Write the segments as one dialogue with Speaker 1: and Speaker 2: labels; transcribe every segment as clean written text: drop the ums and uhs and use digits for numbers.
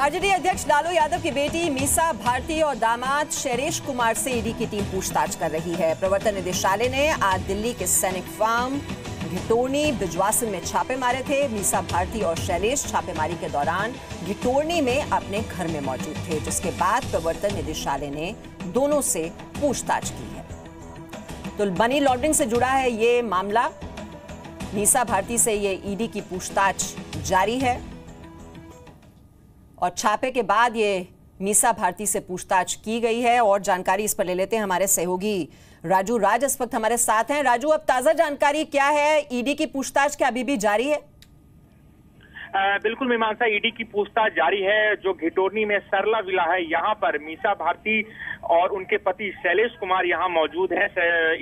Speaker 1: RJD अध्यक्ष लालू यादव की बेटी मीसा भारती और दामाद शैलेश कुमार से ईडी की टीम पूछताछ कर रही है। प्रवर्तन निदेशालय ने आज दिल्ली के सैनिक फार्म घिटोरनी बिजवासन में छापे मारे थे। मीसा भारती और शैलेश छापेमारी के दौरान घिटोरनी में अपने घर में मौजूद थे, जिसके बाद प्रवर्तन निदेशालय ने दोनों से पूछताछ की है। तो मनी लॉन्ड्रिंग से जुड़ा है ये मामला। मीसा भारती से ये ईडी की पूछताछ जारी है और छापे के बाद ये मीसा भारती से पूछताछ की गई है। और जानकारी इस पर ले लेते हैं हमारे सहयोगी राजू राज इस वक्त हमारे साथ हैं। राजू, अब ताजा जानकारी क्या है? ईडी की पूछताछ क्या अभी भी जारी है?
Speaker 2: बिल्कुल मीमांसा, ईडी की पूछताछ जारी है। जो घिटोरनी में सरला विला है, यहाँ पर मीसा भारती और उनके पति शैलेश कुमार यहाँ मौजूद हैं।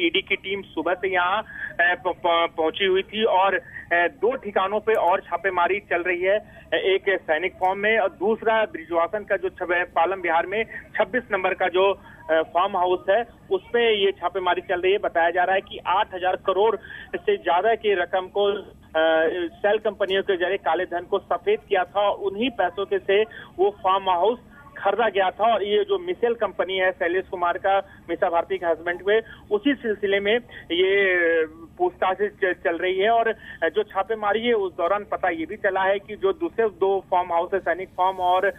Speaker 2: ईडी की टीम सुबह से यहाँ पहुंची हुई थी और दो ठिकानों पे और छापेमारी चल रही है। एक सैनिक फार्म में और दूसरा ब्रिजवासन का जो पालम बिहार में 26 नंबर का जो फार्म हाउस है, उसमें ये छापेमारी चल रही है। बताया जा रहा है कि 8,000 करोड़ से ज्यादा की रकम को सेल कंपनियों के जरिए काले धन को सफेद किया था और उन्हीं पैसों से वो फार्म हाउस खरीदा गया था। और ये जो मिसेल कंपनी है शैलेश कुमार का, मीसा भारती के हस्बैंड पे, उसी सिलसिले में ये पूछताछ चल रही है। और जो छापेमारी है उस दौरान पता ये भी चला है कि जो दूसरे दो फार्म हाउस है, सैनिक फार्म और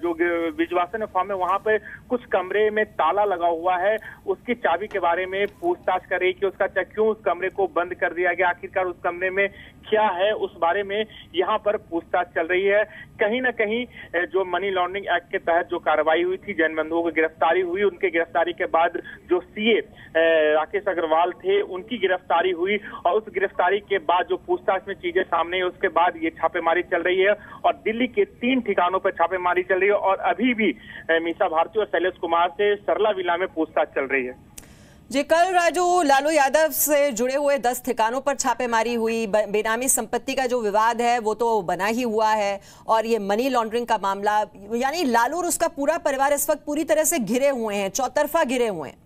Speaker 2: जो बिजवासन फार्म है, वहां पे कुछ कमरे में ताला लगा हुआ है। उसकी चाबी के बारे में पूछताछ कर रही कि उसका क्यों उस कमरे को बंद कर दिया गया, आखिरकार उस कमरे में क्या है, उस बारे में यहाँ पर पूछताछ चल रही है। कहीं ना कहीं जो मनी लॉन्ड्रिंग एक्ट के तहत जो कार्रवाई हुई थी, जैन बंधुओं की गिरफ्तारी हुई, उनके गिरफ्तारी के बाद जो सीए राकेश अग्रवाल थे, उनकी गिरफ्तारी हुई और उस गिरफ्तारी के बाद जो पूछताछ में चीजें सामने आई, उसके बाद ये छापेमारी चल रही है और दिल्ली के 3 ठिकानों पर छापेमारी चल रही है। और अभी भी मीसा भारती और शैलेश कुमार से सरला विला में पूछताछ चल रही है।
Speaker 1: जी, कल राजू लालू यादव से जुड़े हुए 10 ठिकानों पर छापेमारी हुई। बेनामी संपत्ति का जो विवाद है वो तो बना ही हुआ है और ये मनी लॉन्ड्रिंग का मामला, यानी लालू और उसका पूरा परिवार इस वक्त पूरी तरह से घिरे हुए हैं, चौतरफा घिरे हुए हैं।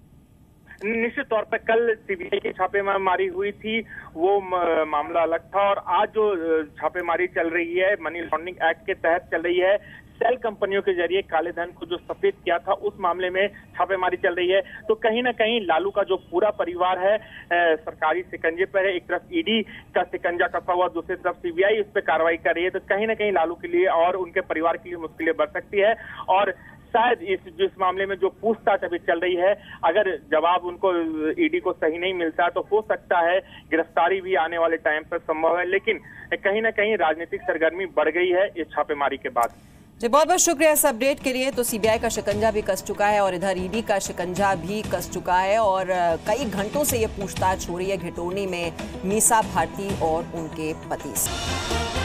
Speaker 2: निश्चित तौर पर कल सीबीआई की छापेमारी हुई थी, वो मामला अलग था। और आज जो छापेमारी चल रही है मनी लॉन्ड्रिंग एक्ट के तहत चल रही है, सेल कंपनियों के जरिए काले धन को जो सफेद किया था, उस मामले में छापेमारी चल रही है। तो कहीं ना कहीं लालू का जो पूरा परिवार है सरकारी शिकंजे पर है। एक तरफ ईडी का शिकंजा कसा हुआ, दूसरी तरफ सीबीआई उस पर कार्रवाई कर रही है। तो कहीं ना कहीं लालू के लिए और उनके परिवार के लिए मुश्किलें बढ़ सकती है। और शायद इस मामले में जो पूछताछ अभी चल रही है, अगर जवाब उनको ईडी को सही नहीं मिलता तो हो सकता है गिरफ्तारी भी आने वाले टाइम पर संभव है। लेकिन कहीं ना कहीं राजनीतिक सरगर्मी बढ़ गई है इस छापेमारी के बाद।
Speaker 1: जी, बहुत बहुत शुक्रिया इस अपडेट के लिए। तो सीबीआई का शिकंजा भी कस चुका है और इधर ईडी का शिकंजा भी कस चुका है और कई घंटों से ये पूछताछ हो रही है घिटोरनी में मीसा भारती और उनके पति से।